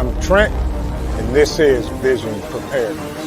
I'm Trent, and this is Vision Preparedness.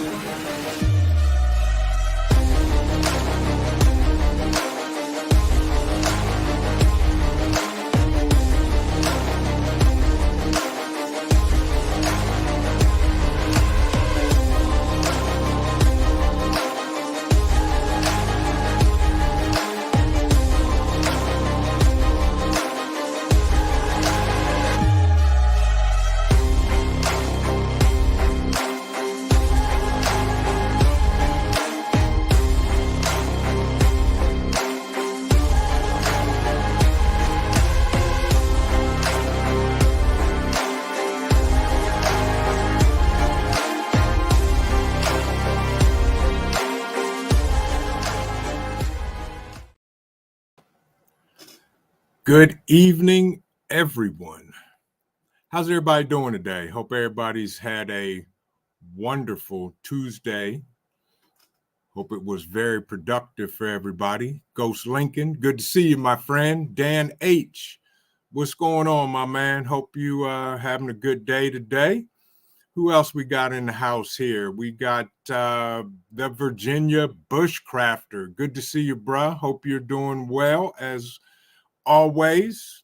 Good evening, everyone. How's everybody doing today? Hope everybody's had a wonderful Tuesday. Hope it was very productive for everybody. Ghost Lincoln, good to see you, my friend. Dan H, what's going on, my man? Hope you having a good day today. Who else we got in the house here? We got the Virginia Bushcrafter. Good to see you, bruh. Hope you're doing well as always.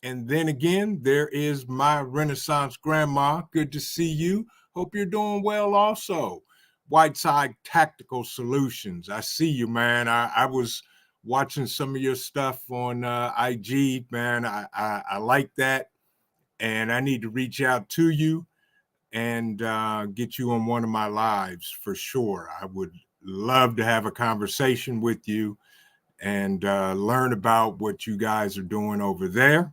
And then again, there is my Renaissance grandma. Good to see you. Hope you're doing well also. Whiteside Tactical Solutions. I see you, man. I was watching some of your stuff on IG, man. I like that. And I need to reach out to you and get you on one of my lives for sure. I would love to have a conversation with you and learn about what you guys are doing over there.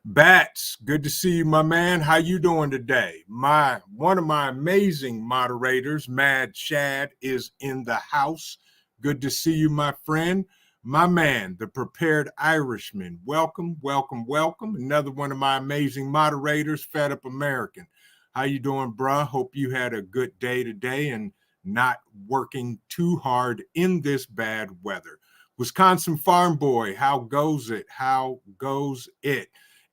Bats, good to see you, my man. How you doing today? One of my amazing moderators, Mad Shad, is in the house. Good to see you, my friend. My man, the Prepared Irishman. Welcome, welcome, welcome. Another one of my amazing moderators, Fed Up American. How you doing, bruh? Hope you had a good day today and not working too hard in this bad weather. Wisconsin Farm Boy, how goes it? How goes it?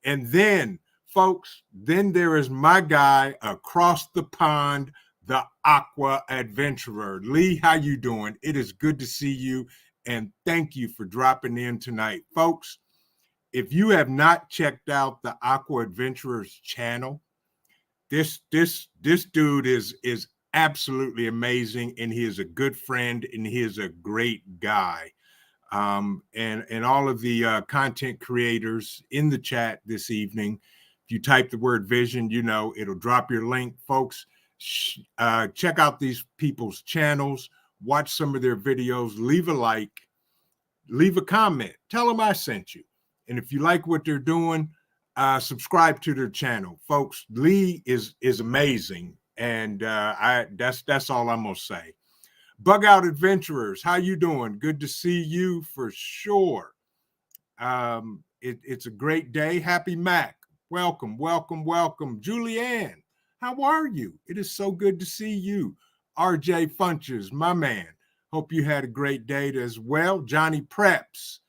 And then, folks, then there is my guy across the pond, the Aqua Adventurer. Lee, how you doing? It is good to see you, and thank you for dropping in tonight. Folks, if you have not checked out the Aqua Adventurer's channel, this dude is absolutely amazing, and he is a good friend, and he is a great guy. And all of the content creators in the chat this evening, if you type the word vision, you know, it'll drop your link, folks. Check out these people's channels, watch some of their videos, leave a like, leave a comment, tell them I sent you. And if you like what they're doing, subscribe to their channel, folks. Lee is amazing. And that's all I'm going to say. Bug Out Adventurers, how you doing? Good to see you for sure. It's a great day. Happy Mac. Welcome, welcome, welcome. Julianne, how are you? It is so good to see you. RJ Funches, my man. Hope you had a great day as well. Johnny Preps,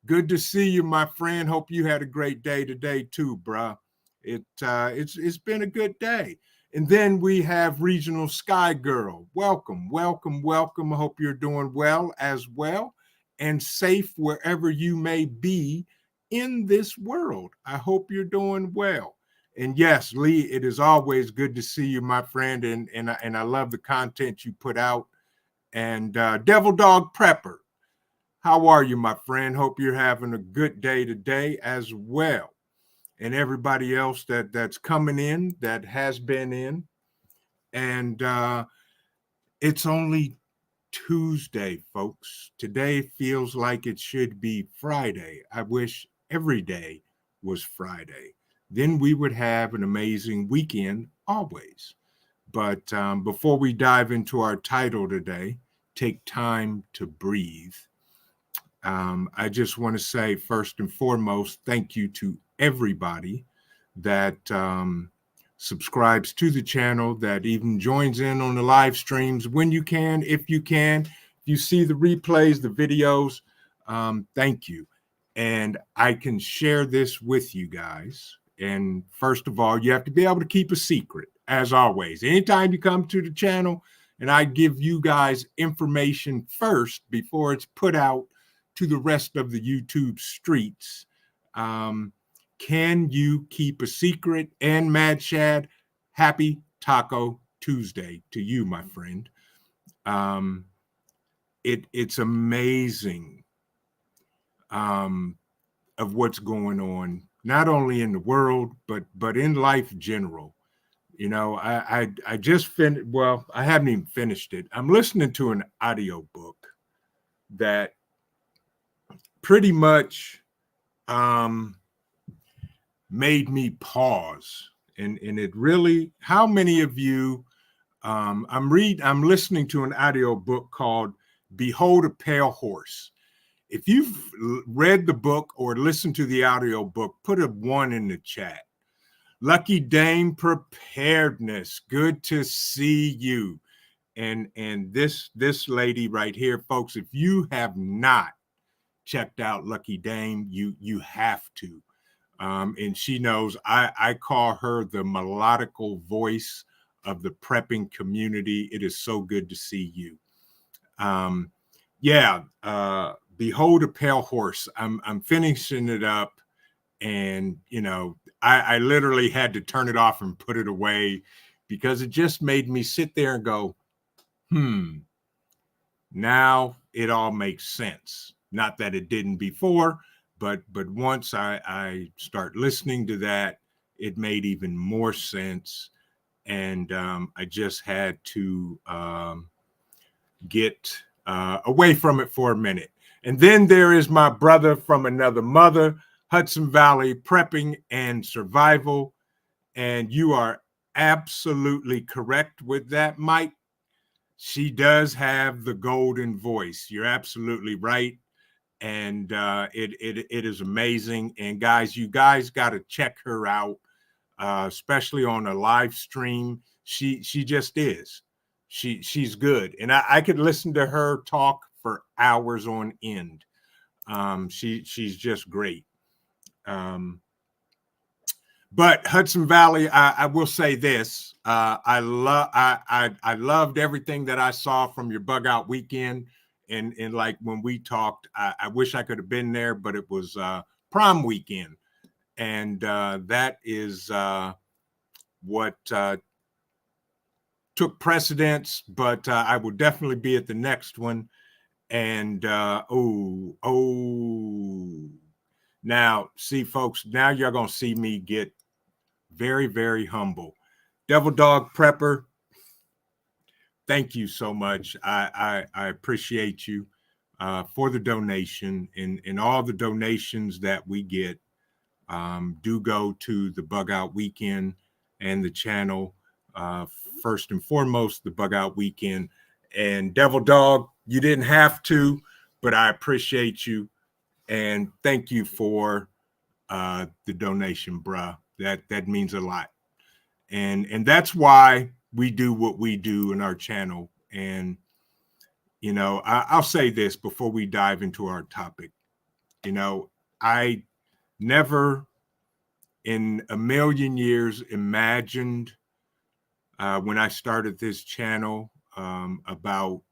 good to see you, my friend. Hope you had a great day today too, bruh. It's been a good day. And then we have Regional Sky Girl. Welcome, welcome, welcome. I hope you're doing well as well and safe wherever you may be in this world. I hope you're doing well. And yes, Lee, it is always good to see you, my friend. And I love the content you put out. And Devil Dog Prepper, how are you, my friend? Hope you're having a good day today as well. And everybody else that's coming in, that has been in. And it's only Tuesday, folks. Today feels like it should be Friday. I wish every day was Friday. Then we would have an amazing weekend always. But before we dive into our title today, take time to breathe. I just want to say, first and foremost, thank you to everybody that subscribes to the channel, that even joins in on the live streams when you can, if you can. If you see the replays, the videos, thank you. And I can share this with you guys. And first of all, you have to be able to keep a secret, as always. Anytime you come to the channel and I give you guys information first before it's put out to the rest of the YouTube streets, can you keep a secret? And Mad Shad, happy Taco Tuesday to you, my friend. It's amazing of what's going on, not only in the world, but in life general. You know, I just finished, well, I haven't even finished it. I'm listening to an audio book that pretty much made me pause. And it really, how many of you, I'm listening to an audio book called Behold a Pale Horse. If you've read the book or listened to the audio book, put a 1 in the chat. Lucky Dame Preparedness, good to see you. And this lady right here, folks, if you have not checked out Lucky Dame, you have to. And she knows I call her the melodical voice of the prepping community. It is so good to see you. Behold a Pale Horse. I'm finishing it up, and you know, I literally had to turn it off and put it away because it just made me sit there and go, now it all makes sense. Not that it didn't before, but once I start listening to that, it made even more sense. And I just had to get away from it for a minute. And then there is my brother from another mother, Hudson Valley Prepping and Survival. And you are absolutely correct with that, Mike. She does have the golden voice. You're absolutely right. And it is amazing. And guys, you guys got to check her out, especially on a live stream. She just is. She's good. And I could listen to her talk for hours on end. She's just great. But Hudson Valley, I will say this: I loved everything that I saw from your bug out weekend, and like when we talked, I wish I could have been there, but it was prom weekend, and that is what took precedence. But I will definitely be at the next one. And now see, folks, now you're gonna see me get very, very humble. Devil Dog Prepper, thank you so much. I appreciate you for the donation, and all the donations that we get do go to the Bug Out Weekend and the channel. First and foremost, the Bug Out Weekend. And Devil Dog, you didn't have to, but I appreciate you. And thank you for the donation, bruh. That means a lot. And that's why we do what we do in our channel. And, you know, I'll say this before we dive into our topic. You know, I never in a million years imagined when I started this channel about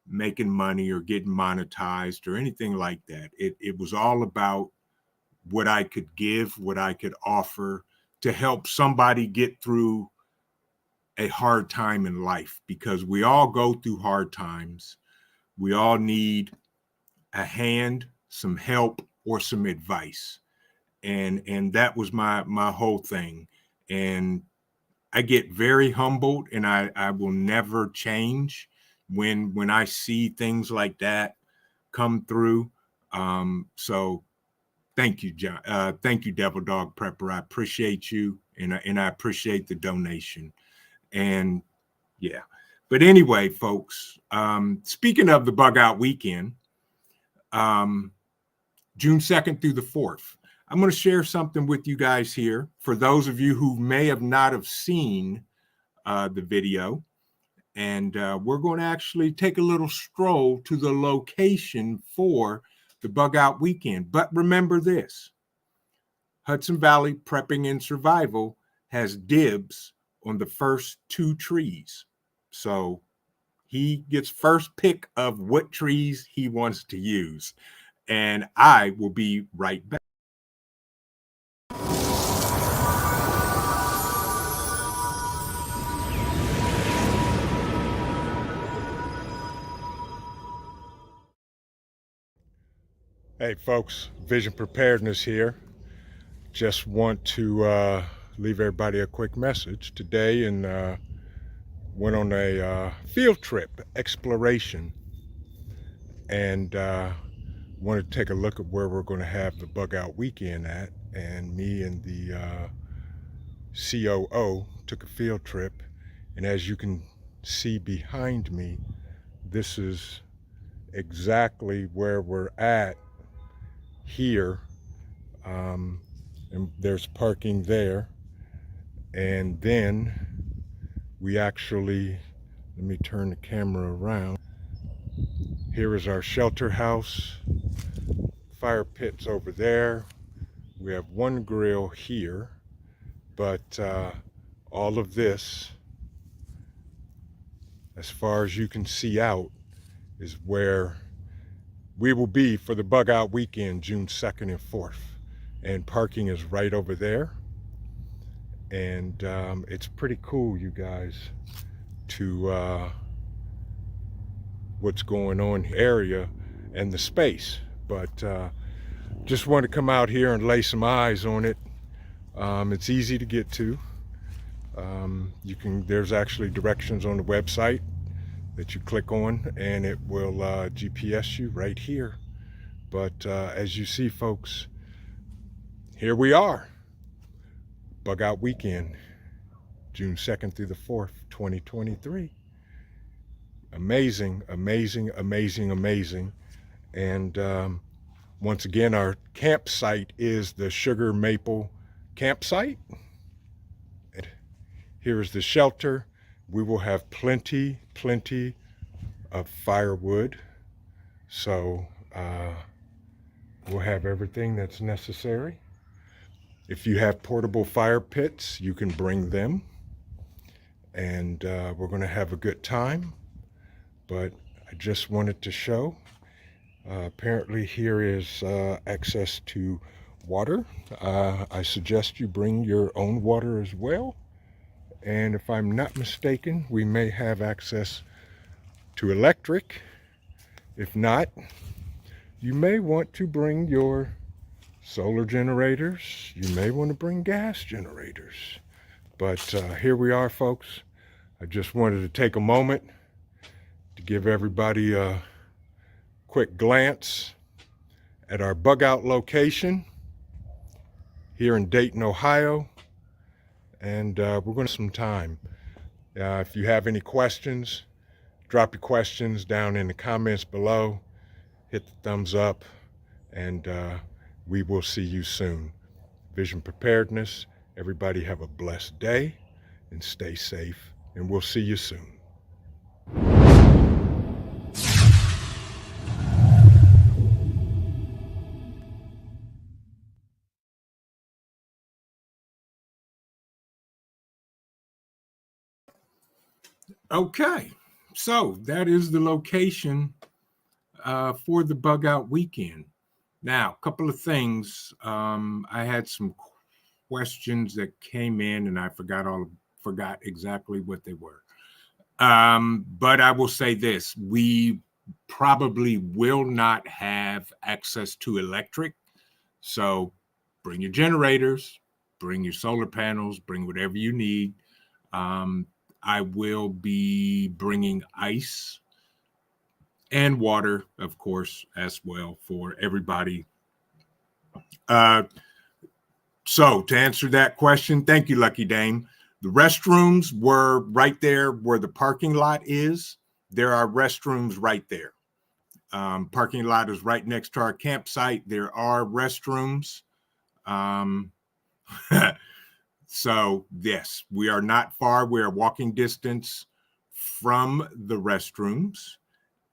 making money or getting monetized or anything like that. It was all about what I could give, what I could offer to help somebody get through a hard time in life, because we all go through hard times. We all need a hand, some help, or some advice. And that was my whole thing. And I get very humbled, and I will never change when I see things like that come through. So thank you, John. Thank you, Devil Dog Prepper. I appreciate you, and I appreciate the donation. And yeah, but anyway, folks, speaking of the Bug Out Weekend, June 2nd through the 4th, I'm going to share something with you guys here. For those of you who may have not have seen the video, and we're going to actually take a little stroll to the location for the Bug Out Weekend. But remember this: Hudson Valley Prepping and Survival has dibs on the first 2 trees. So he gets first pick of what trees he wants to use. And I will be right back. Hey folks, Vision Preparedness here. Just want to leave everybody a quick message today, and went on a field trip exploration, and wanted to take a look at where we're going to have the bug out weekend at. And me and the COO took a field trip, and as you can see behind me, this is exactly where we're at here. And there's parking there, and then we actually, let me turn the camera around. Here is our shelter house. Fire pit's over there. We have one grill here, but all of this, as far as you can see out, is where we will be for the bug out weekend, June 2nd and 4th. And parking is right over there. And it's pretty cool, you guys, to what's going on here, area and the space. But just want to come out here and lay some eyes on it. It's easy to get to. There's actually directions on the website that you click on, and it will GPS you right here. But as you see, folks, here we are. Bug out weekend, June 2nd through the 4th, 2023. Amazing, amazing, amazing, amazing. And once again, our campsite is the Sugar Maple campsite. And here is the shelter. We will have plenty of firewood. So we'll have everything that's necessary. If you have portable fire pits, you can bring them. And we're going to have a good time. But I just wanted to show. Apparently here is access to water. I suggest you bring your own water as well. And if I'm not mistaken, we may have access to electric. If not, you may want to bring your solar generators. You may want to bring gas generators. But here we are, folks. I just wanted to take a moment to give everybody a quick glance at our bug out location here in Dayton, Ohio. And we're going to some time. If you have any questions, drop your questions down in the comments below. Hit the thumbs up, and we will see you soon. Vision Preparedness. Everybody have a blessed day and stay safe, and we'll see you soon. Okay, so that is the location for the bug out weekend. Now, a couple of things. I had some questions that came in, and I forgot exactly what they were. But I will say this: we probably will not have access to electric. So bring your generators, bring your solar panels, bring whatever you need. I will be bringing ice and water, of course, as well for everybody. So to answer that question, thank you, Lucky Dame. The restrooms were right there where the parking lot is. There are restrooms right there. Parking lot is right next to our campsite. There are restrooms. So yes, we are not far. We are walking distance from the restrooms,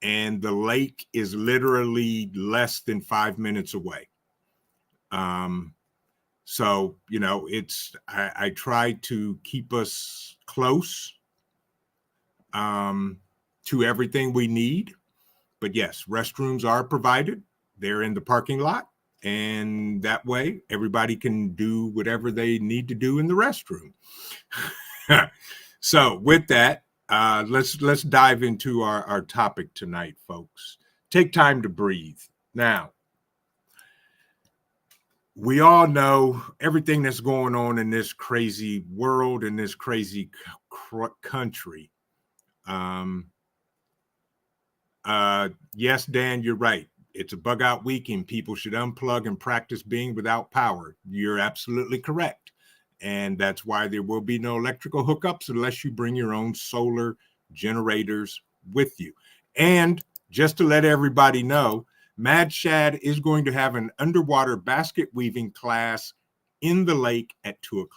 and the lake is literally less than 5 minutes away. So, I try to keep us close to everything we need. But yes, restrooms are provided. They're in the parking lot. And that way, everybody can do whatever they need to do in the restroom. So, with that, let's dive into our topic tonight, folks. Take time to breathe. Now, we all know everything that's going on in this crazy world, in this crazy country. Yes, Dan, you're right. It's a bug out week and people should unplug and practice being without power. You're absolutely correct. And that's why there will be no electrical hookups unless you bring your own solar generators with you. And just to let everybody know, Mad Shad is going to have an underwater basket weaving class in the lake at 2:00.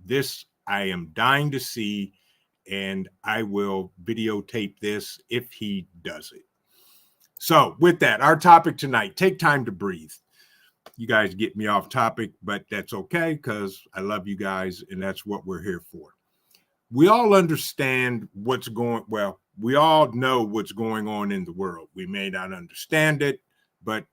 This I am dying to see, and I will videotape this if he does it. So with that, our topic tonight, take time to breathe. You guys get me off topic, but that's okay because I love you guys and that's what we're here for. We all understand we all know what's going on in the world. We may not understand it, but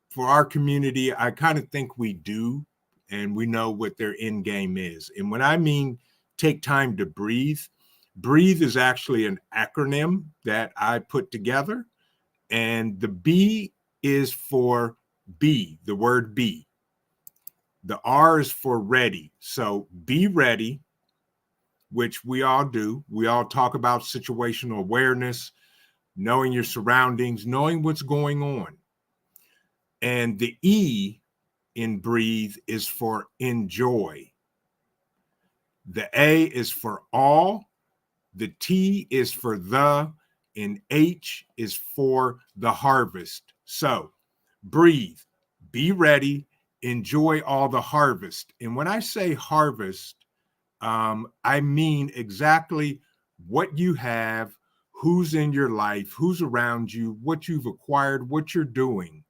for our community, I kind of think we do, and we know what their end game is. And when I mean take time to breathe, breathe is actually an acronym that I put together. And the B is for be, the word be. The R is for ready. So be ready, which we all do. We all talk about situational awareness, knowing your surroundings, knowing what's going on. And the E in breathe is for enjoy. The A is for all. The T is for the, and H is for the harvest. So breathe, be ready, enjoy all the harvest. And when I say harvest, I mean exactly what you have, who's in your life, who's around you, what you've acquired, what you're doing.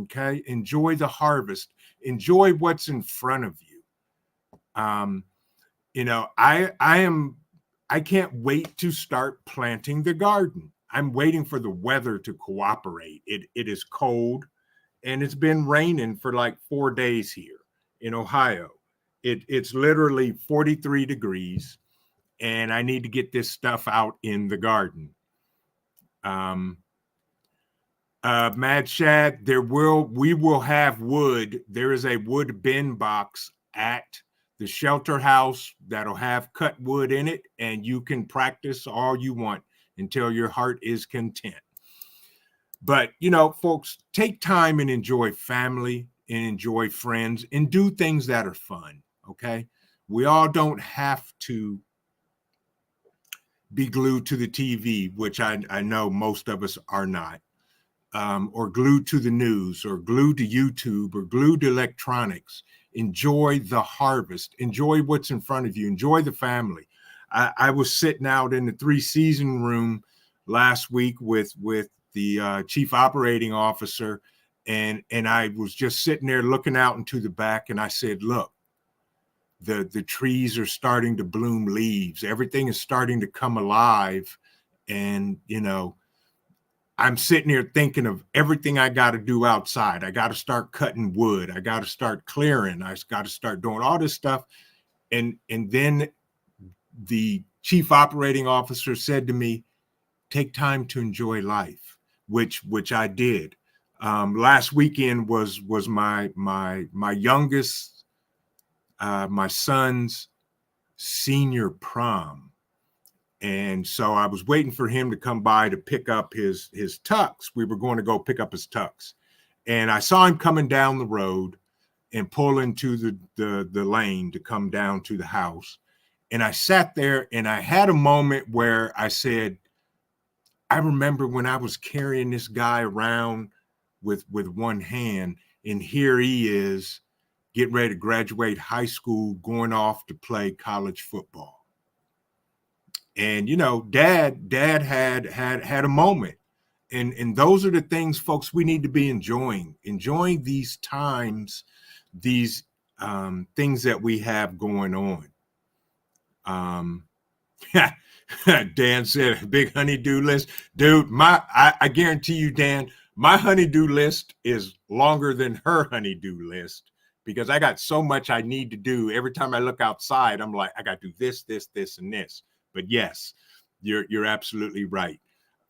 Okay, enjoy the harvest, enjoy what's in front of you. I can't wait to start planting the garden. I'm waiting for the weather to cooperate. It is cold and it's been raining for like 4 days here in Ohio. It's literally 43 degrees and I need to get this stuff out in the garden. Mad Shad, we will have wood. There is a wood bin box at the shelter house that'll have cut wood in it, and you can practice all you want until your heart is content. But, folks, take time and enjoy family and enjoy friends and do things that are fun, okay? We all don't have to be glued to the TV, which I know most of us are not. Or glued to the news, or glued to YouTube, or glued to electronics. Enjoy the harvest. Enjoy what's in front of you. Enjoy the family. I was sitting out in the 3-season room last week with the chief operating officer, and I was just sitting there looking out into the back, and I said, look, the trees are starting to bloom leaves. Everything is starting to come alive, and, I'm sitting here thinking of everything I got to do outside. I got to start cutting wood. I got to start clearing. I got to start doing all this stuff. And then the chief operating officer said to me, take time to enjoy life, which I did. Last weekend was my youngest, my son's senior prom. And so I was waiting for him to come by to pick up his tux. We were going to go pick up his tux. And I saw him coming down the road and pull into the lane to come down to the house. And I sat there and I had a moment where I said, I remember when I was carrying this guy around with one hand, and here he is getting ready to graduate high school, going off to play college football. And, dad had a moment. And those are the things, folks, we need to be enjoying these times, these things that we have going on. Dan said, big honeydew list. Dude, I guarantee you, Dan, my honeydew list is longer than her honeydew list because I got so much I need to do. Every time I look outside, I'm like, I got to do this, this, this, and this. But yes, you're absolutely right.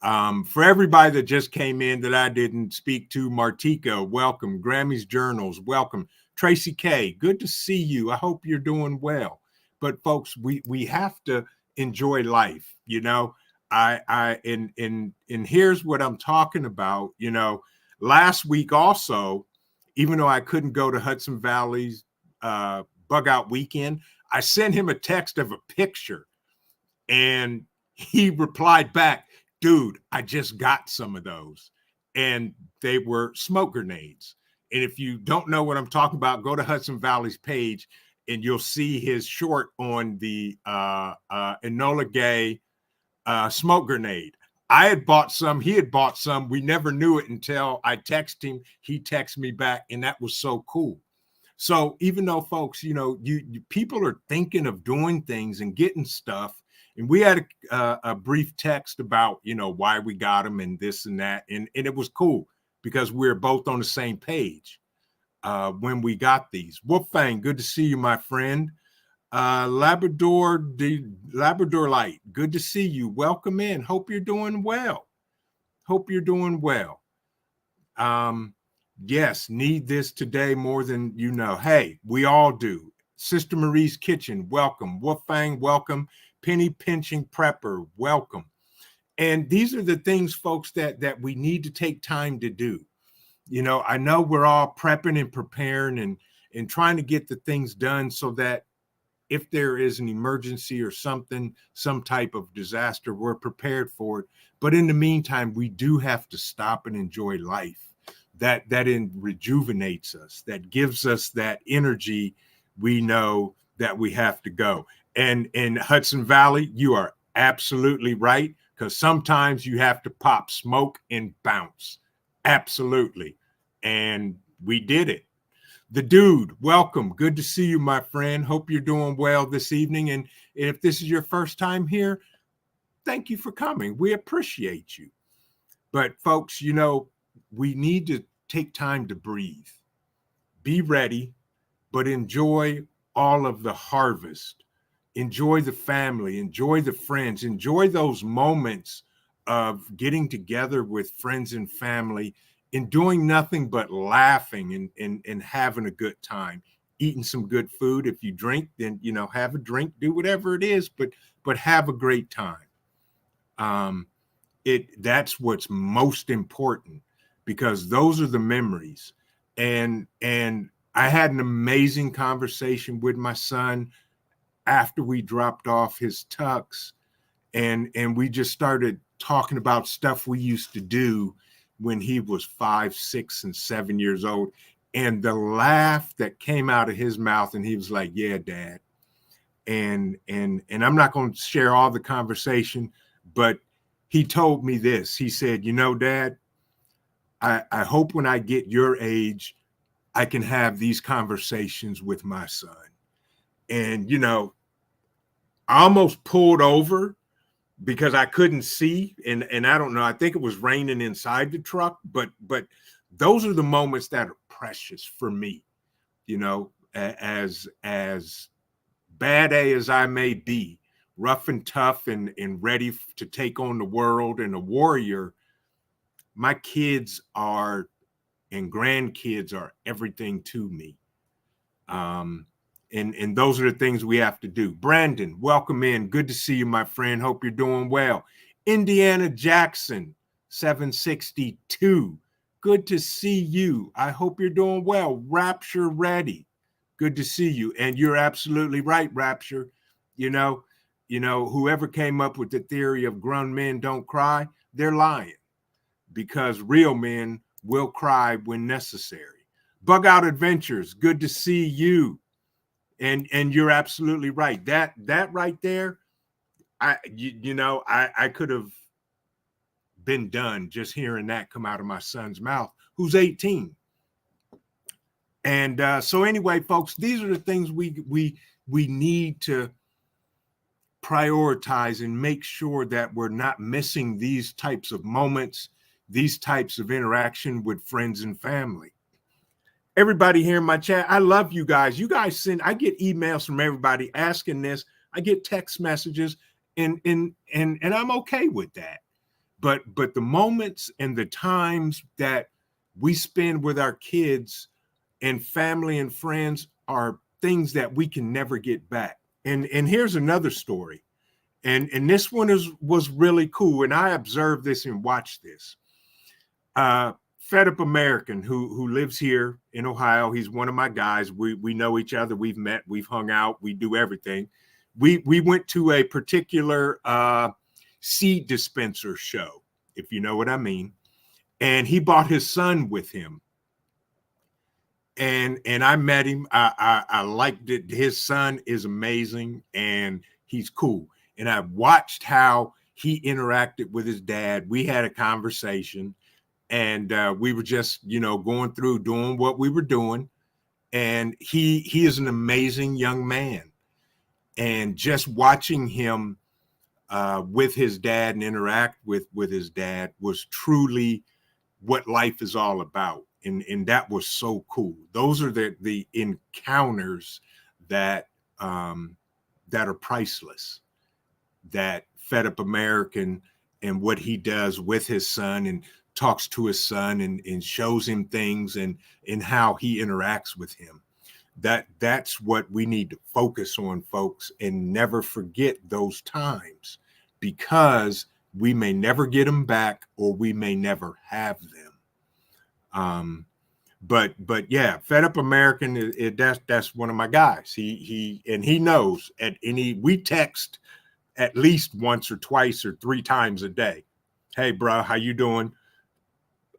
For everybody that just came in that I didn't speak to, Martika, welcome. Grammy's Journals, welcome. Tracy K, good to see you. I hope you're doing well. But folks, we have to enjoy life, you know. And here's what I'm talking about. You know, last week also, even though I couldn't go to Hudson Valley's bug out weekend, I sent him a text of a picture, and he replied back, dude, I just got some of those. And they were smoke grenades. And if you don't know what I'm talking about, go to Hudson Valley's page and you'll see his short on the Enola Gay smoke grenade. I had bought some, he had bought some. We never knew it until I texted him. He texted me back, and that was so cool. So even though folks, you know, you people are thinking of doing things and getting stuff, and we had a brief text about, you know, why we got them and this and that, and it was cool because we're both on the same page when we got these. Wolfang, good to see you, my friend. Labrador Light, good to see you. Welcome in. Hope you're doing well. Hope you're doing well. Yes, need this today more than you know. Hey, we all do. Sister Marie's Kitchen, welcome. Wolfang, welcome. Penny Pinching Prepper, welcome. And these are the things, folks, that we need to take time to do. You know, I know we're all prepping and preparing and trying to get the things done so that if there is an emergency or something, some type of disaster, we're prepared for it. But in the meantime, we do have to stop and enjoy life. That rejuvenates us, that gives us that energy. We know that we have to go. And in Hudson Valley, you are absolutely right, because sometimes you have to pop smoke and bounce. Absolutely. And we did it. The Dude, welcome. Good to see you, my friend. Hope you're doing well this evening. And if this is your first time here, thank you for coming. We appreciate you. But folks, you know, we need to take time to breathe. Be ready, but enjoy all of the harvest. Enjoy the family, enjoy the friends, enjoy those moments of getting together with friends and family and doing nothing but laughing and having a good time, eating some good food. If you drink, then, you know, have a drink, do whatever it is, but have a great time. That's what's most important, because those are the memories. And I had an amazing conversation with my son after we dropped off his tux, and we just started talking about stuff we used to do when he was 5, 6, and 7 years old. And the laugh that came out of his mouth, and he was like, yeah, Dad. And I'm not going to share all the conversation, but he told me this. He said, you know, Dad, I hope when I get your age, I can have these conversations with my son. And, you know, I almost pulled over because I couldn't see. And I don't know, I think it was raining inside the truck, but those are the moments that are precious for me, you know, as bad as I may be, rough and tough and ready to take on the world and a warrior, my kids are and grandkids are everything to me. And those are the things we have to do. Brandon, welcome in. Good to see you, my friend. Hope you're doing well. Indiana Jackson, 762. Good to see you. I hope you're doing well. Rapture Ready. Good to see you. And you're absolutely right, Rapture. You know, whoever came up with the theory of grown men don't cry, they're lying, because real men will cry when necessary. Bug Out Adventures, good to see you. And you're absolutely right. That right there, I could have been done just hearing that come out of my son's mouth, who's 18. And so anyway, folks, these are the things we need to prioritize and make sure that we're not missing these types of moments, these types of interaction with friends and family. Everybody here in my chat, I love you guys. You guys I get emails from everybody asking this. I get text messages, and I'm okay with that. But the moments and the times that we spend with our kids and family and friends are things that we can never get back. And here's another story. And this one was really cool. And I observed this and watched this. Fed Up American who lives here in Ohio. He's one of my guys. We know each other. We've met. We've hung out. We do everything. We went to a particular seed dispenser show, if you know what I mean. And he brought his son with him. And I met him. I liked it. His son is amazing and he's cool. And I watched how he interacted with his dad. We had a conversation. And we were just, going through doing what we were doing. And he is an amazing young man. And just watching him with his dad and interact with his dad was truly what life is all about. And that was so cool. Those are the encounters that are priceless. That Fed Up American and what he does with his son and talks to his son and shows him things and how he interacts with him. That's what we need to focus on, folks, and never forget those times, because we may never get them back or we may never have them. But yeah, Fed Up American, that's one of my guys. He knows we text at least once or twice or 3 times a day. Hey, bro, how you doing?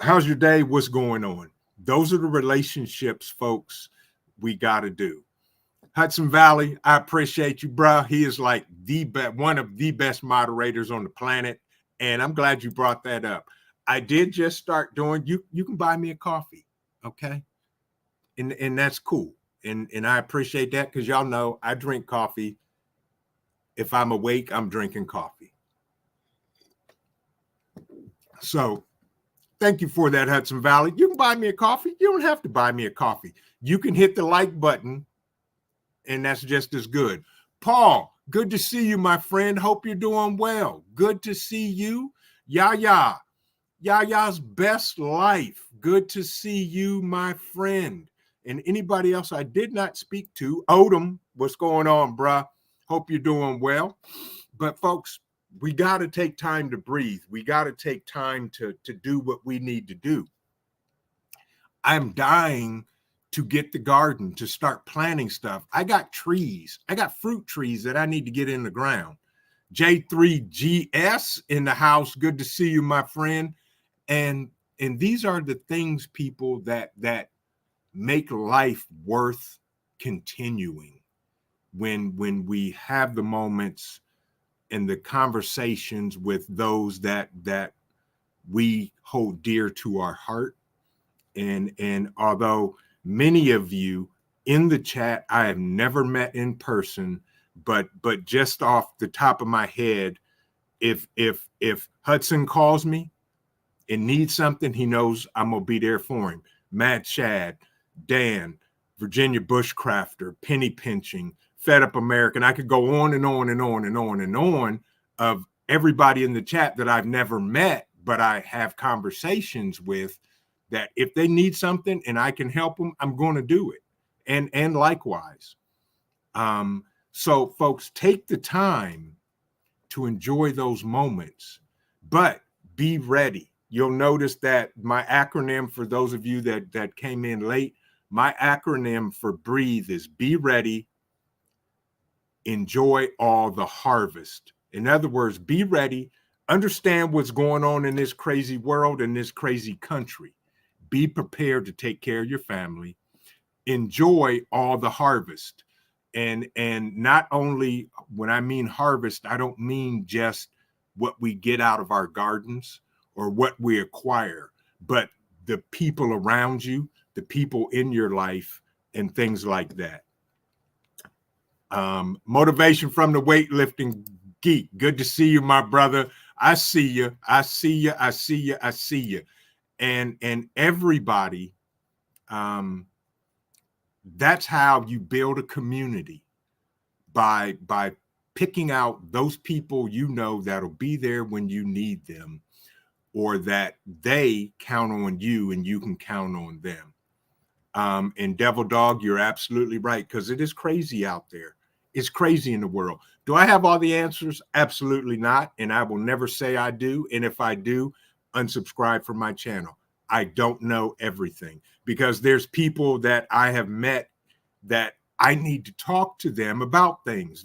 How's your day? What's going on? Those are the relationships, folks, we got to do. Hudson Valley, I appreciate you, bro. He is like one of the best moderators on the planet. And I'm glad you brought that up. I did just start doing, you can buy me a coffee. Okay. And that's cool. And I appreciate that, because y'all know I drink coffee. If I'm awake, I'm drinking coffee. So thank you for that, Hudson Valley. You can buy me a coffee. You don't have to buy me a coffee. You can hit the like button, and that's just as good. Paul, good to see you, my friend. Hope you're doing well. Good to see you. Yaya's best life. Good to see you, my friend. And anybody else I did not speak to. Odom, what's going on, bruh? Hope you're doing well. But folks, we got to take time to breathe. We got to take time to do what we need to do. I'm dying to get the garden, to start planting stuff. I got trees. I got fruit trees that I need to get in the ground. J3GS in the house. Good to see you, my friend. And these are the things, people, that make life worth continuing. When we have the moments and the conversations with those that we hold dear to our heart. And although many of you in the chat I have never met in person, but just off the top of my head, if Hudson calls me and needs something, he knows I'm gonna be there for him. Matt Shad, Dan, Virginia Bushcrafter, Penny Pinching, Fed Up American. I could go on and on and on and on and on of everybody in the chat that I've never met, but I have conversations with, that if they need something and I can help them, I'm going to do it. And likewise. So folks, take the time to enjoy those moments, but be ready. You'll notice that my acronym, for those of you that came in late, my acronym for breathe is be ready, enjoy all the harvest. In other words, be ready, understand what's going on in this crazy world, in this crazy country. Be prepared to take care of your family. Enjoy all the harvest. And not only, when I mean harvest, I don't mean just what we get out of our gardens or what we acquire, but the people around you, the people in your life, and things like that. Motivation from the weightlifting geek. Good to see you, my brother. I see you. I see you. I see you. I see you. And everybody, that's how you build a community, by picking out those people you know that'll be there when you need them, or that they count on you and you can count on them. And Devil Dog, you're absolutely right, because it is crazy out there. It's crazy in the world. Do I have all the answers? Absolutely not. And I will never say I do. And if I do, unsubscribe from my channel. I don't know everything, because there's people that I have met that I need to talk to them about things.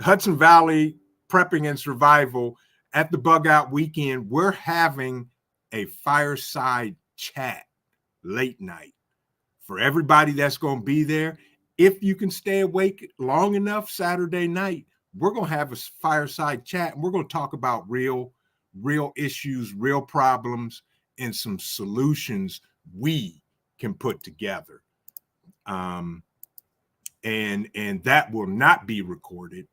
Hudson Valley Prepping and Survival, at the Bug Out Weekend, we're having a fireside chat late night for everybody that's going to be there. If you can stay awake long enough Saturday night, we're going to have a fireside chat, and we're going to talk about real issues, real problems, and some solutions we can put together. And that will not be recorded.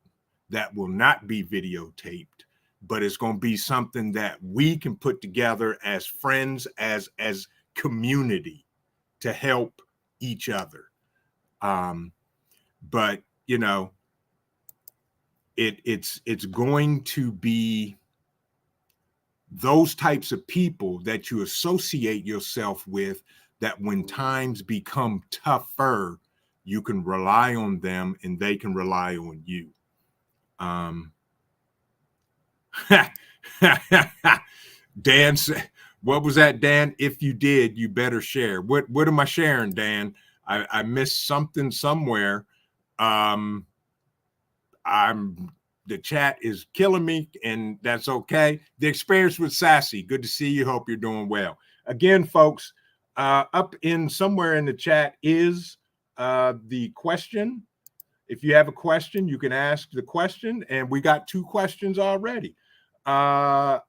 That will not be videotaped, but it's going to be something that we can put together as friends, as community, to help each other. But you know, it's going to be those types of people that you associate yourself with, that when times become tougher, you can rely on them and they can rely on you. Dan said, what was that, Dan? If you did, you better share. What am I sharing, Dan? I missed something somewhere. The chat is killing me, and that's okay. The Experience with Sassy. Good to see you. Hope you're doing well. Again, folks, up in somewhere in the chat is the question. If you have a question, you can ask the question, and we got 2 questions already. Hudson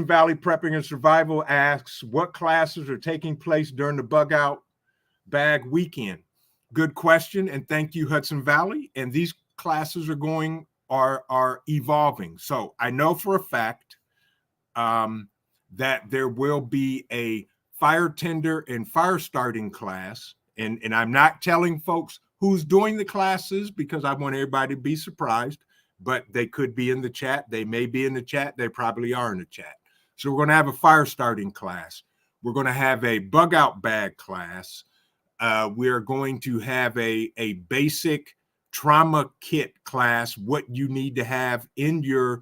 Valley Prepping and Survival asks, what classes are taking place during the Bug Out Bag Weekend? Good question, and thank you, Hudson Valley. And these classes are evolving. So I know for a fact that there will be a fire tender and fire starting class, and I'm not telling folks who's doing the classes because I want everybody to be surprised, but they could be in the chat. They may be in the chat. They probably are in the chat. So we're going to have a fire starting class. We're going to have a bug out bag class. We're going to have a basic trauma kit class, what you need to have in your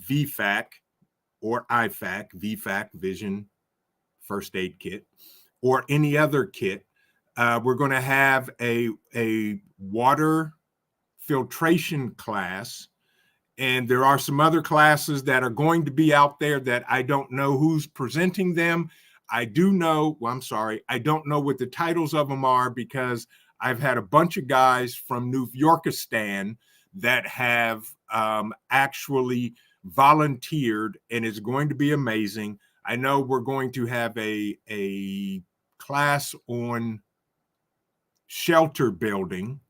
VFAC or IFAC, VFAC, Vision First Aid Kit, or any other kit. We're going to have a water filtration class, and there are some other classes that are going to be out there that I don't know who's presenting them. I do know, well, I'm sorry, I don't know what the titles of them are, because I've had a bunch of guys from New Yorkistan that have actually volunteered, and it's going to be amazing. I know we're going to have a class on shelter building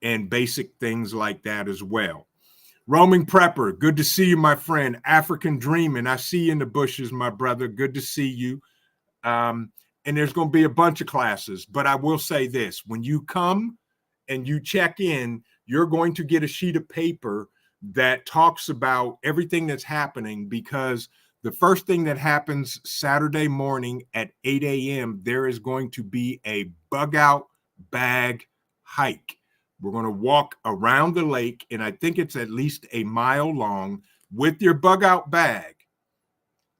and basic things like that as well. Roaming Prepper, good to see you, my friend. African Dreaming, I see you in the bushes, my brother. Good to see you. And there's going to be a bunch of classes, but I will say this: when you come and you check in, you're going to get a sheet of paper that talks about everything that's happening, because the first thing that happens Saturday morning at 8 a.m., there is going to be a bug out bag hike. We're going to walk around the lake, and I think it's at least a mile long, with your bug out bag.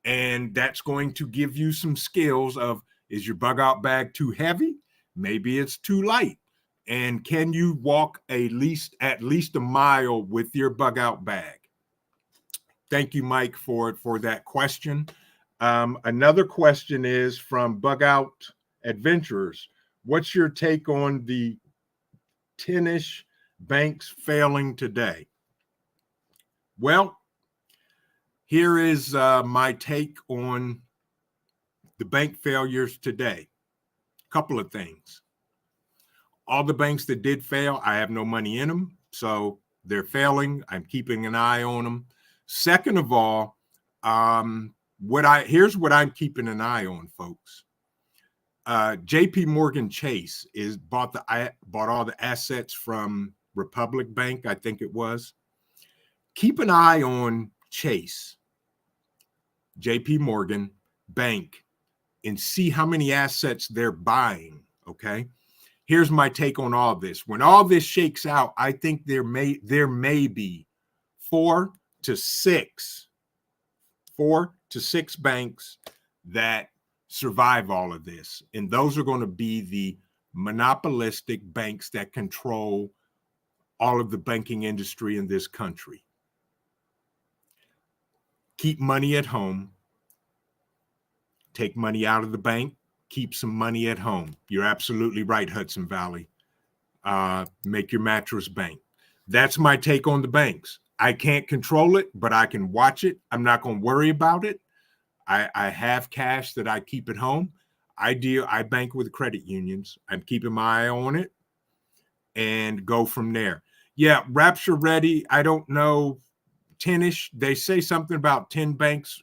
And that's going to give you some skills of, is your bug out bag too heavy? Maybe it's too light. And can you walk at least a mile with your bug out bag? Thank you, Mike, for that question. Another question is from Bug Out Adventurers. What's your take on the 10-ish banks failing today? Well, here is my take on the bank failures today. Couple of things. All the banks that did fail, I have no money in them. So they're failing. I'm keeping an eye on them. Second of all, here's what I'm keeping an eye on, folks. JP Morgan Chase bought all the assets from Republic Bank, I think it was. Keep an eye on Chase, JP Morgan Bank, and see how many assets they're buying. Okay. Here's my take on all this. When all this shakes out, I think there may be 4 to 6 banks that survive all of this. And those are going to be the monopolistic banks that control all of the banking industry in this country. Keep money at home. Take money out of the bank. Keep some money at home. You're absolutely right, Hudson Valley. Make your mattress bank. That's my take on the banks. I can't control it, but I can watch it. I'm not going to worry about it. I have cash that I keep at home. I bank with credit unions. I'm keeping my eye on it and go from there. Yeah, Rapture Ready. I don't know. 10-ish. They say something about 10 banks.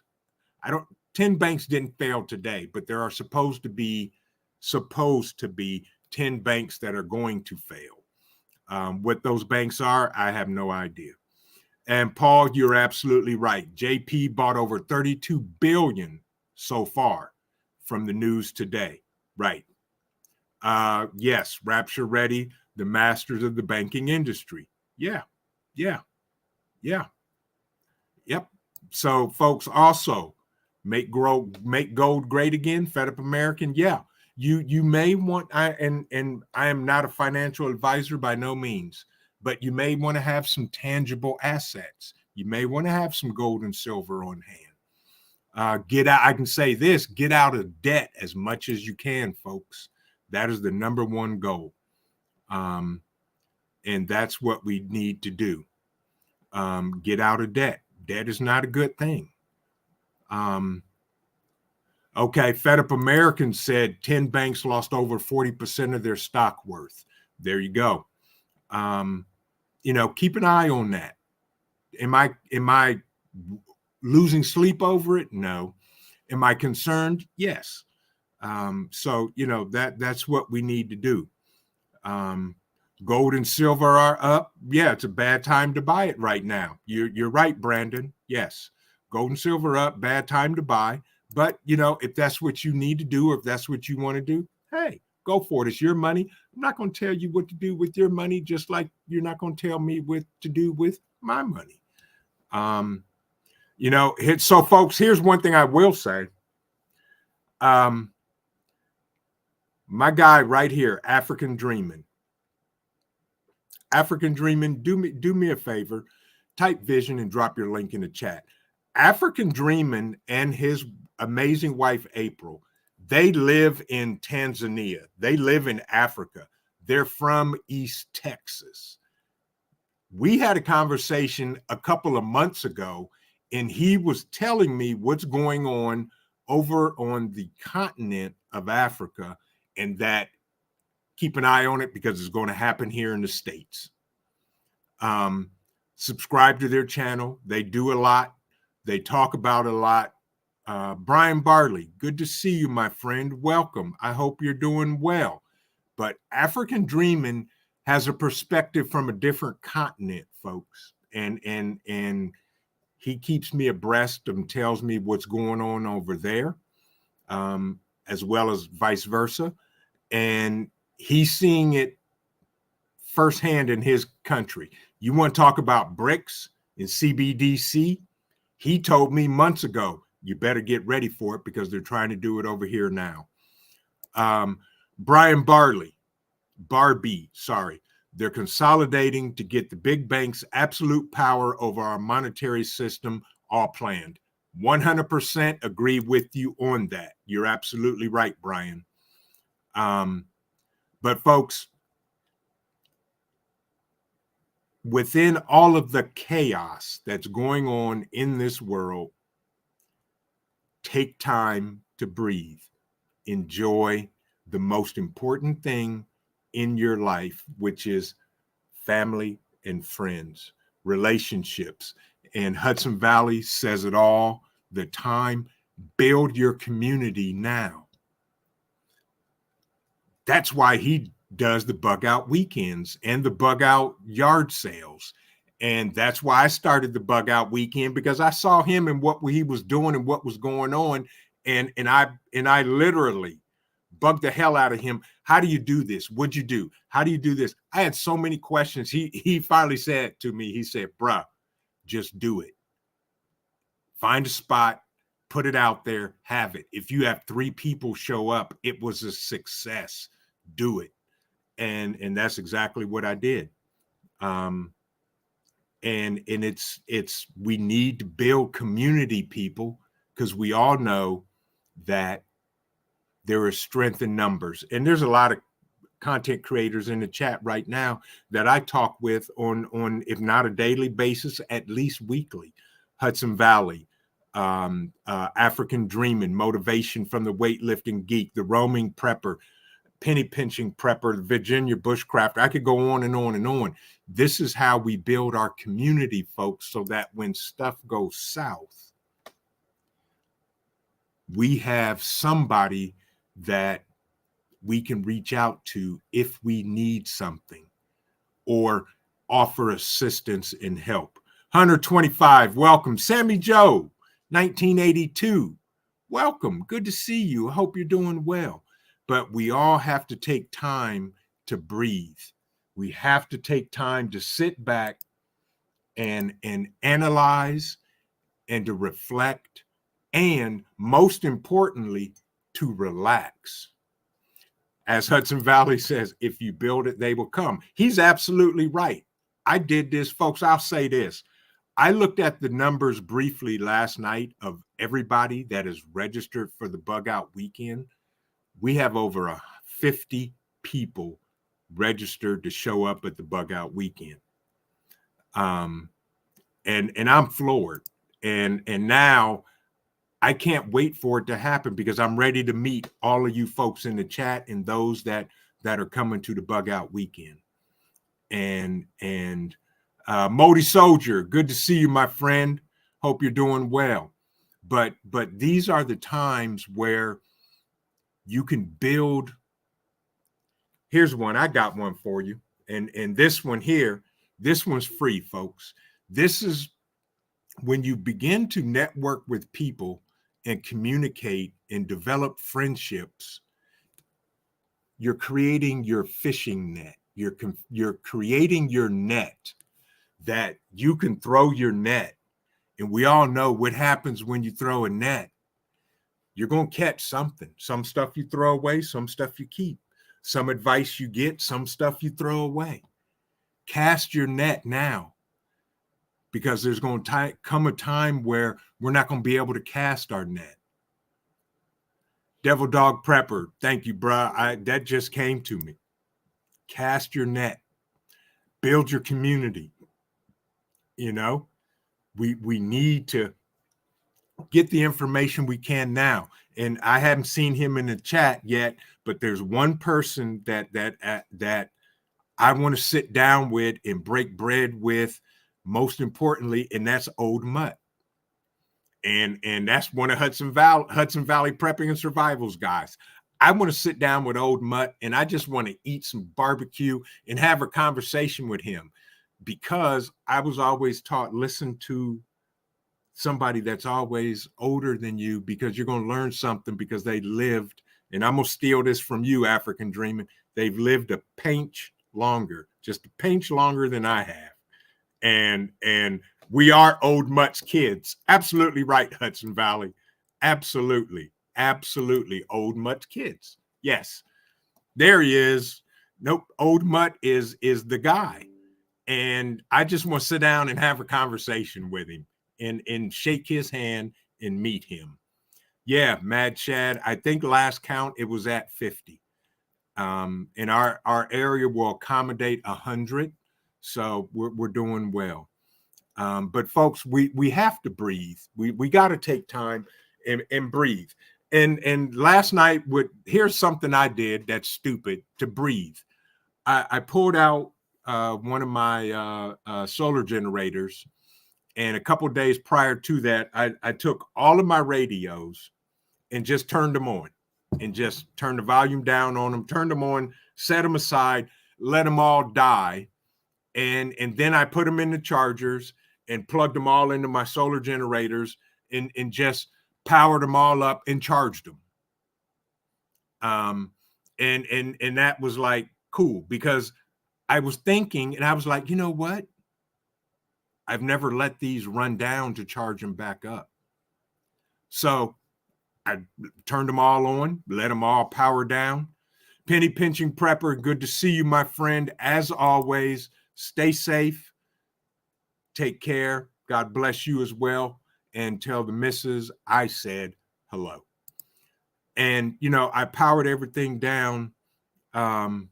10 banks didn't fail today, but there are supposed to be 10 banks that are going to fail. What those banks are, I have no idea. And Paul, you're absolutely right. JP bought over 32 billion so far from the news today. Right. Yes, Rapture Ready, the masters of the banking industry. Yeah. Yep. So folks, also make gold great again, Fed Up American. Yeah. You may want, and I am not a financial advisor by no means, but you may want to have some tangible assets. You may want to have some gold and silver on hand. Get out. I can say this: get out of debt as much as you can, folks. That is the number one goal, and that's what we need to do. Get out of debt. Debt is not a good thing. Okay, Fed Up American said 10 banks lost over 40% of their stock worth. There you go. Keep an eye on that. Am I losing sleep over it? No. Am I concerned? Yes. So that's what we need to do. Gold and silver are up. Yeah, it's a bad time to buy it right now. You're right, Brandon. Yes, gold and silver up. Bad time to buy. But if that's what you need to do, or if that's what you want to do, hey, go for it. It's your money. I'm not going to tell you what to do with your money, just like you're not going to tell me what to do with my money. So folks, here's one thing I will say. My guy right here, African Dreaming, do me a favor, type Vision and drop your link in the chat. African Dreaming and his amazing wife, April, they live in Tanzania. They live in Africa. They're from East Texas. We had a conversation a couple of months ago, and he was telling me what's going on over on the continent of Africa, and that keep an eye on it because it's going to happen here in the States. Subscribe to their channel. They do a lot. They talk about a lot. Brian Barley, good to see you, my friend. Welcome. I hope you're doing well. But African Dreaming has a perspective from a different continent, folks. And he keeps me abreast and tells me what's going on over there, as well as vice versa. And he's seeing it firsthand in his country. You want to talk about BRICS and CBDC? He told me months ago, you better get ready for it because they're trying to do it over here now. Brian Barbie, they're consolidating to get the big banks absolute power over our monetary system, all planned. 100% agree with you on that. You're absolutely right, Brian. But folks, within all of the chaos that's going on in this world, take time to breathe. Enjoy the most important thing in your life, which is family and friends, relationships. And Hudson Valley says it all the time. Build your community now. That's why he does the bug out weekends and the bug out yard sales. And that's why I started the bug out weekend, because I saw him and what he was doing and what was going on. And I literally bugged the hell out of him. How do you do this? What'd you do? How do you do this? I had so many questions. He finally said to me, he said, bruh, just do it. Find a spot, put it out there, have it. If you have 3 people show up, it was a success. Do it. And that's exactly what I did. And it's we need to build community, people, because we all know that there is strength in numbers. And there's a lot of content creators in the chat right now that I talk with on if not a daily basis, at least weekly. Hudson Valley, African Dreaming, Motivation from the Weightlifting Geek, the Roaming Prepper, Penny Pinching Prepper, Virginia Bushcrafter. I could go on and on and on. This is how we build our community, folks, so that when stuff goes south, we have somebody that we can reach out to if we need something or offer assistance and help. 125, welcome. Sammy Joe, 1982, welcome. Good to see you. I hope you're doing well. But we all have to take time to breathe. We have to take time to sit back and analyze and to reflect, and most importantly, to relax. As Hudson Valley says, if you build it, they will come. He's absolutely right. I did this, folks. I'll say this. I looked at the numbers briefly last night of everybody that is registered for the bug out weekend. We have over 50 people registered to show up at the bug out weekend. And I'm floored. And now I can't wait for it to happen, because I'm ready to meet all of you folks in the chat and those that are coming to the bug out weekend. And Modi Soldier, good to see you, my friend. Hope you're doing well. But these are the times where you can build. Here's one. I got one for you. And this one here, this one's free, folks. This is when you begin to network with people and communicate and develop friendships, you're creating your fishing net. You're creating your net that you can throw your net. And we all know what happens when you throw a net. You're going to catch something. Some stuff you throw away, some stuff you keep. Some advice you get, some stuff you throw away. Cast your net now, because there's going to come a time where we're not going to be able to cast our net. Devil Dog Prepper, thank you, bruh. That just came to me. Cast your net. Build your community. You know, we need to get the information we can now. And I haven't seen him in the chat yet, but there's one person that I want to sit down with and break bread with, most importantly, and that's Old Mutt. And that's one of Hudson Valley Prepping and Survivals guys. I want to sit down with Old Mutt, and I just want to eat some barbecue and have a conversation with him, because I was always taught, listen to somebody that's always older than you, because you're going to learn something, because they lived, and I'm going to steal this from you, African Dreaming, they've lived a pinch longer, just a pinch longer than I have. And we are Old Mutt's kids. Absolutely right, Hudson Valley. Absolutely. Old Mutt's kids. Yes. There he is. Nope. Old Mutt is the guy. And I just want to sit down and have a conversation with him and shake his hand and meet him. Yeah, Mad Chad. I think last count, it was at 50. And our area will accommodate 100. So we're doing well. But folks, we have to breathe. We got to take time and breathe. And last night, here's something I did that's stupid to breathe. I pulled out one of my solar generators, and a couple of days prior to that, I took all of my radios and just turned them on, and just turned the volume down on them, turned them on, set them aside, let them all die, and then I put them in the chargers and plugged them all into my solar generators, and just powered them all up and charged them. And that was like cool, because I was thinking, and I was like, you know what? I've never let these run down to charge them back up. So I turned them all on, let them all power down. Penny Pinching Prepper, good to see you, my friend. As always, stay safe, take care. God bless you as well. And tell the missus I said hello. And, I powered everything down. And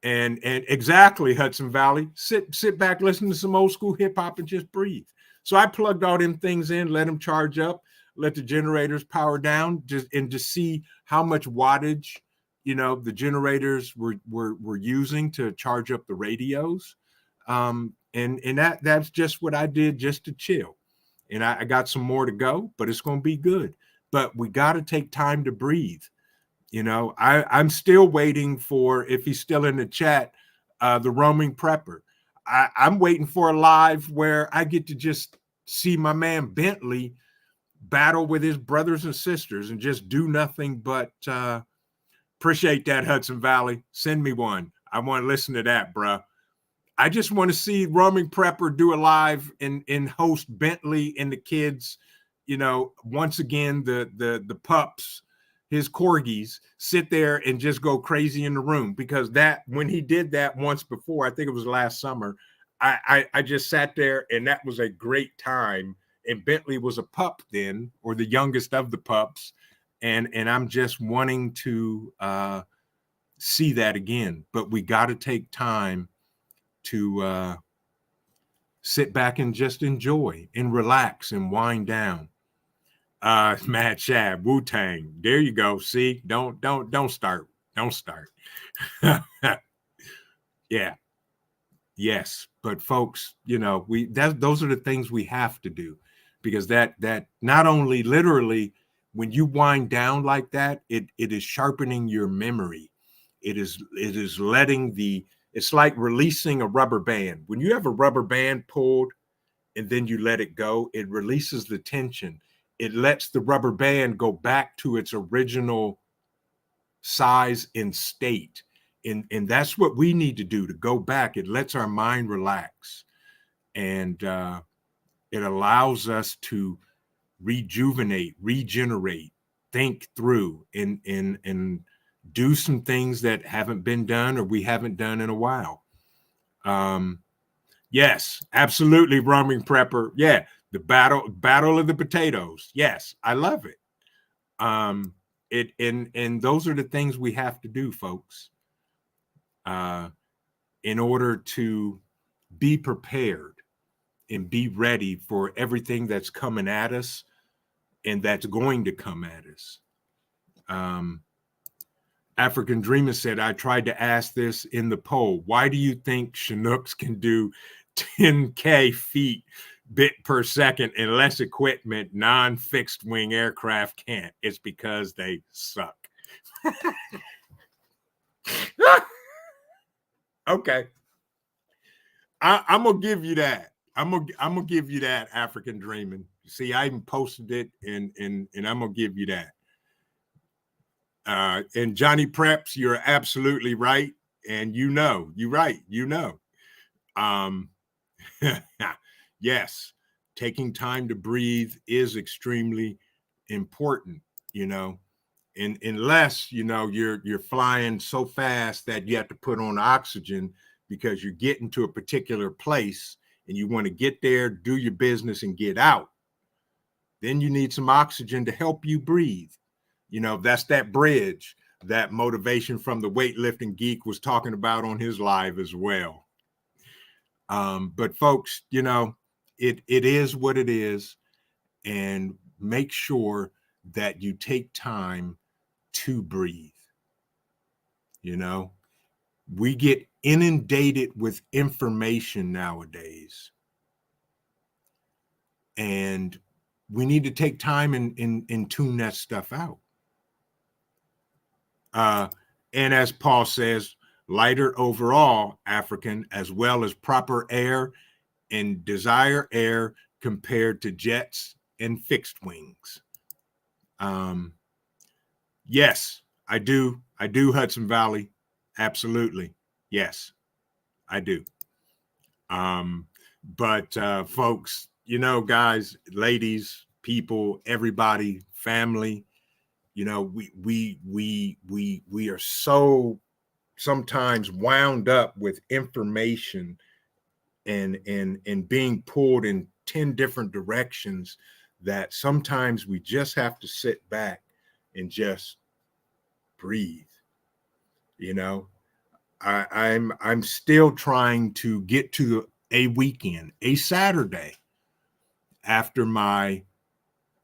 exactly, Hudson Valley, sit back, listen to some old school hip hop, and just breathe. So I plugged all them things in, let them charge up, let the generators power down, and just see how much wattage, the generators were using to charge up the radios. And that's just what I did, just to chill. And I got some more to go, but it's going to be good. But we got to take time to breathe. I'm still waiting for, if he's still in the chat, the roaming prepper. I'm waiting for a live where I get to just see my man Bentley battle with his brothers and sisters and just do nothing but appreciate that, Hudson Valley. Send me one. I want to listen to that, bruh. I just want to see roaming prepper do a live and host Bentley and the kids. Once again, the pups, his corgis, sit there and just go crazy in the room, because when he did that once before, I think it was last summer, I just sat there, and that was a great time. And Bentley was a pup then, or the youngest of the pups, and I'm just wanting to see that again. But we got to take time to sit back and just enjoy and relax and wind down. Mad Shab, Wu-Tang. There you go. See, don't start. Don't start. Yeah. Yes. But folks, those are the things we have to do, because that not only literally, when you wind down like that, it is sharpening your memory. It is letting it's like releasing a rubber band. When you have a rubber band pulled and then you let it go, it releases the tension. It lets the rubber band go back to its original size and state. And that's what we need to do, to go back. It lets our mind relax. And it allows us to rejuvenate, regenerate, think through, and do some things that haven't been done, or we haven't done in a while. Yes, absolutely, roaming prepper. Yeah, the battle of the potatoes. Yes, I love it. And those are the things we have to do, folks, in order to be prepared and be ready for everything that's coming at us and that's going to come at us. African Dreamer said, I tried to ask this in the poll. Why do you think Chinooks can do 10K feet bit per second and less equipment non-fixed wing aircraft can't? It's because they suck. Okay. I'm going to give you that. I'm gonna give you that, African Dreaming. See, I even posted it, and I'm gonna give you that. And Johnny Preps, you're absolutely right, and you're right. Yes, taking time to breathe is extremely important. And unless you're flying so fast that you have to put on oxygen because you're getting to a particular place and you want to get there, do your business, and get out, then you need some oxygen to help you breathe. That's that bridge that Motivation from the Weightlifting Geek was talking about on his live as well. But folks, it is what it is, and make sure that you take time to breathe. You know, we get inundated with information nowadays, and we need to take time and tune that stuff out. And as Paul says, lighter overall, African, as well as proper air and desire air compared to jets and fixed wings. Yes, I do. I do, Hudson Valley. Absolutely. Yes, I do. But folks, you know, guys, ladies, people, everybody, family, you know, we are so sometimes wound up with information and being pulled in 10 different directions that sometimes we just have to sit back and just breathe. You know, I'm still trying to get to a weekend, a Saturday after my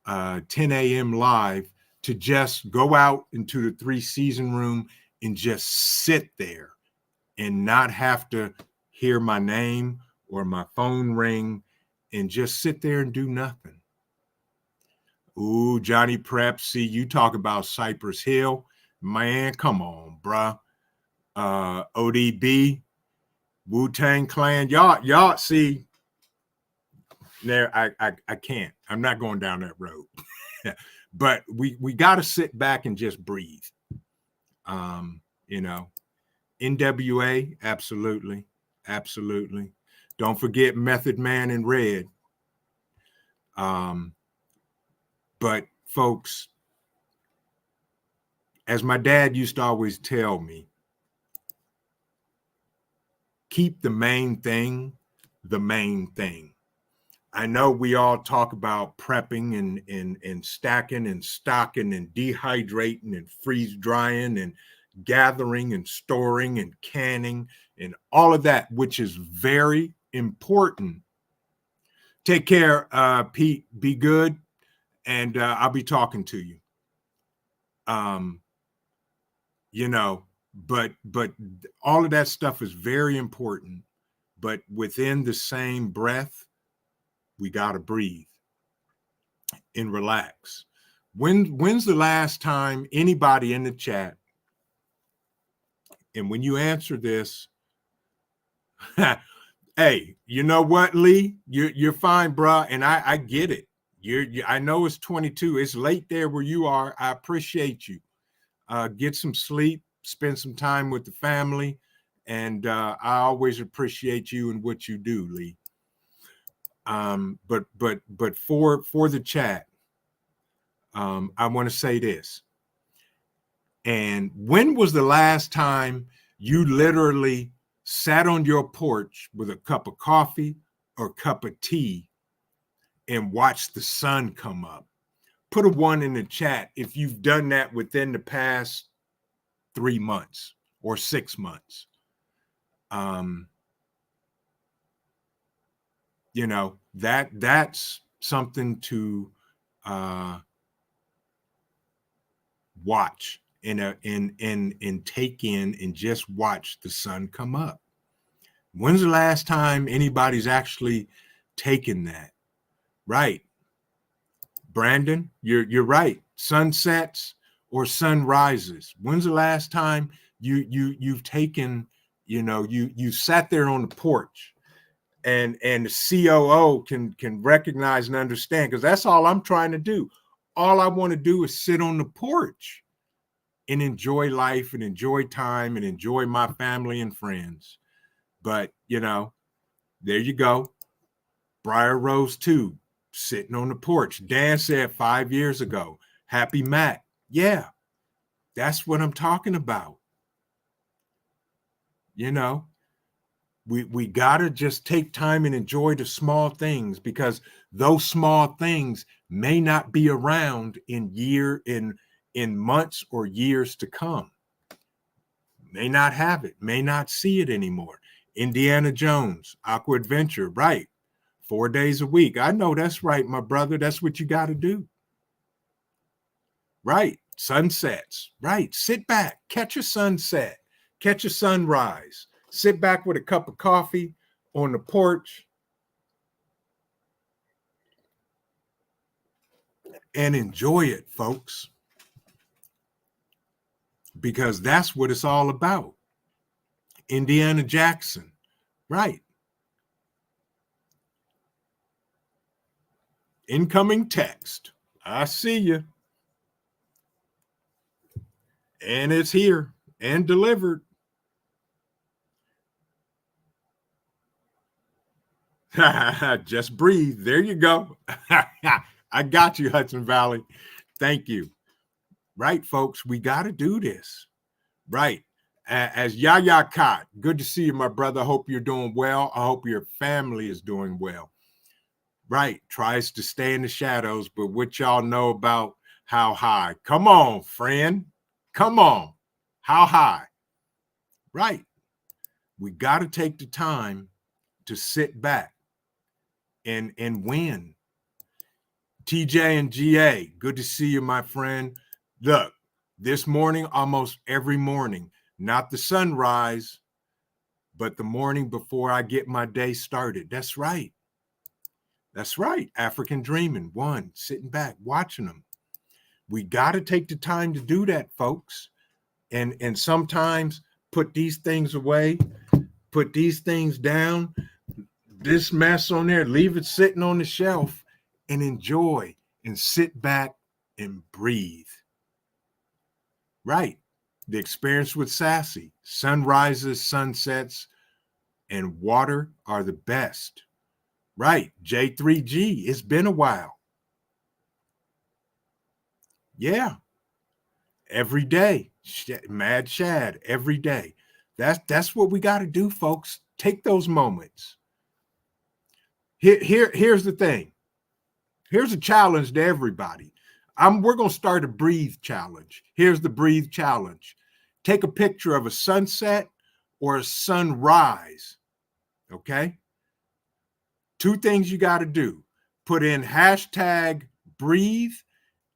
10 a.m. live, to just go out into the 3-season room and just sit there and not have to hear my name or my phone ring and just sit there and do nothing. Ooh, Johnny Prep, see, you talk about Cypress Hill. Man, come on, bruh. ODB, Wu-Tang Clan. Y'all see, there, I can't. I'm not going down that road. But we got to sit back and just breathe. You know, NWA, absolutely. Absolutely. Don't forget Method Man in Red. But folks, as my dad used to always tell me, keep the main thing the main thing. I know we all talk about prepping and stacking and stocking and dehydrating and freeze drying and gathering and storing and canning and all of that, which is very important. Take care, Pete. Be good, and I'll be talking to you. You know, but all of that stuff is very important. But within the same breath, we got to breathe and relax. When's the last time anybody in the chat, and when you answer this, hey, you know what, Lee? You're fine, bruh, and I get it. I know it's 22. It's late there where you are. I appreciate you. Get some sleep, spend some time with the family, and I always appreciate you and what you do, Lee. But for the chat, I want to say this. And when was the last time you literally sat on your porch with a cup of coffee or a cup of tea and watched the sun come up? Put a 1 in the chat if you've done that within the past 3 months or 6 months. You know, that's something to watch and take in and just watch the sun come up. When's the last time anybody's actually taken that? Right. Brandon, you're right. Sunsets or sunrises. When's the last time you've taken, you know, you sat there on the porch and the COO can recognize and understand, because that's all I'm trying to do. All I want to do is sit on the porch and enjoy life and enjoy time and enjoy my family and friends. But, you know, there you go. Briar Rose 2, sitting on the porch. Dan said 5 years ago, Happy Mac. Yeah, that's what I'm talking about. You know, we got to just take time and enjoy the small things, because those small things may not be around in months or years to come. May not have it, may not see it anymore. Indiana Jones, Aqua Adventure, right? 4 days a week. I know that's right, my brother. That's what you got to do. Right. Sunsets. Right. Sit back, catch a sunset, catch a sunrise, sit back with a cup of coffee on the porch and enjoy it, folks, because that's what it's all about. Indiana Jackson. Right. Incoming text. I see you. And it's here and delivered. Just breathe. There you go. I got you, Hudson Valley. Thank you. Right, folks, we got to do this. Right. As Yaya Kot, good to see you, my brother. I hope you're doing well. I hope your family is doing well. Right. Tries to stay in the shadows, but what y'all know about how high? Come on, friend. Come on. How high? Right. We got to take the time to sit back and win. TJ and GA, good to see you, my friend. Look, this morning, almost every morning, not the sunrise, but the morning before I get my day started. That's right. That's right. African dreaming, one, sitting back, watching them. We got to take the time to do that, folks. And sometimes put these things away, put these things down, this mess on there, leave it sitting on the shelf and enjoy and sit back and breathe. Right. The experience with Sassy, sunrises, sunsets, and water are the best. Right. J3G, it's been a while. Yeah. Every day. Mad Shad, every day. That's what we got to do, folks. Take those moments. Here's the thing. Here's a challenge to everybody. We're going to start a breathe challenge. Here's the breathe challenge. Take a picture of a sunset or a sunrise. Okay? Two things you got to do. Put in hashtag breathe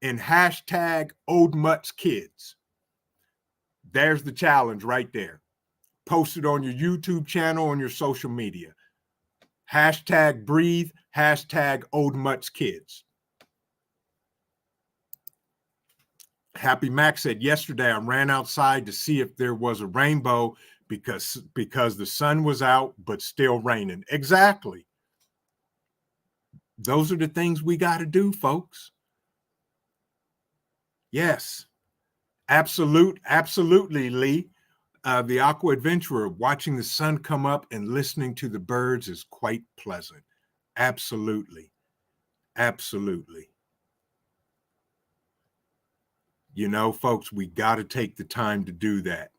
and hashtag Old Mutts Kids. There's the challenge right there. Post it on your YouTube channel, on your social media. Hashtag breathe, hashtag Old Mutts Kids. Happy Mac said, yesterday I ran outside to see if there was a rainbow because the sun was out, but still raining. Exactly. Those are the things we got to do, folks. Yes, absolutely, Lee. The Aqua Adventurer, watching the sun come up and listening to the birds is quite pleasant. Absolutely. Absolutely. You know, folks, we got to take the time to do that.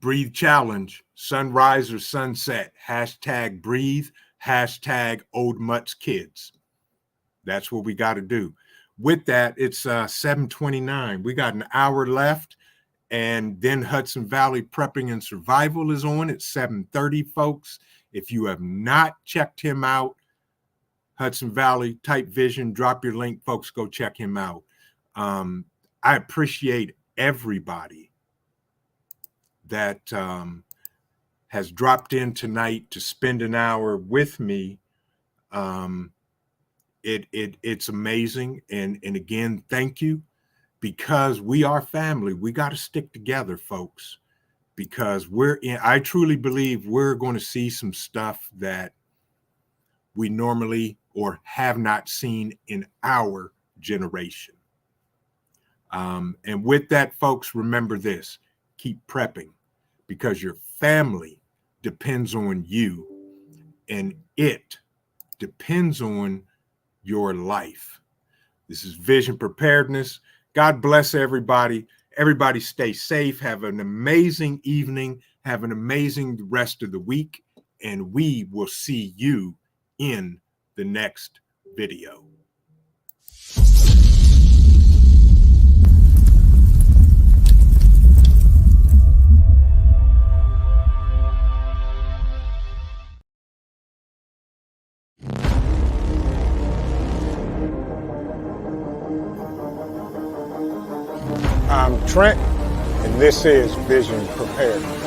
Breathe challenge, sunrise or sunset, hashtag breathe, hashtag Old Mutts Kids. That's what we got to do. With that, it's 7:29. We got an hour left, and then Hudson Valley Prepping and Survival is on at 7:30, folks. If you have not checked him out, Hudson Valley Type Vision, drop your link, folks. Go check him out. I appreciate everybody that has dropped in tonight to spend an hour with me. It's amazing. And again, thank you, because we are family. We got to stick together, folks, because I truly believe we're going to see some stuff that we normally or have not seen in our generation. And with that, folks, remember this: keep prepping, because your family depends on you, and it depends on your life. This is Vision Preparedness. God bless everybody. Everybody stay safe. Have an amazing evening. Have an amazing rest of the week. And we will see you in the next video. I'm Trent, and this is Vision Preparedness.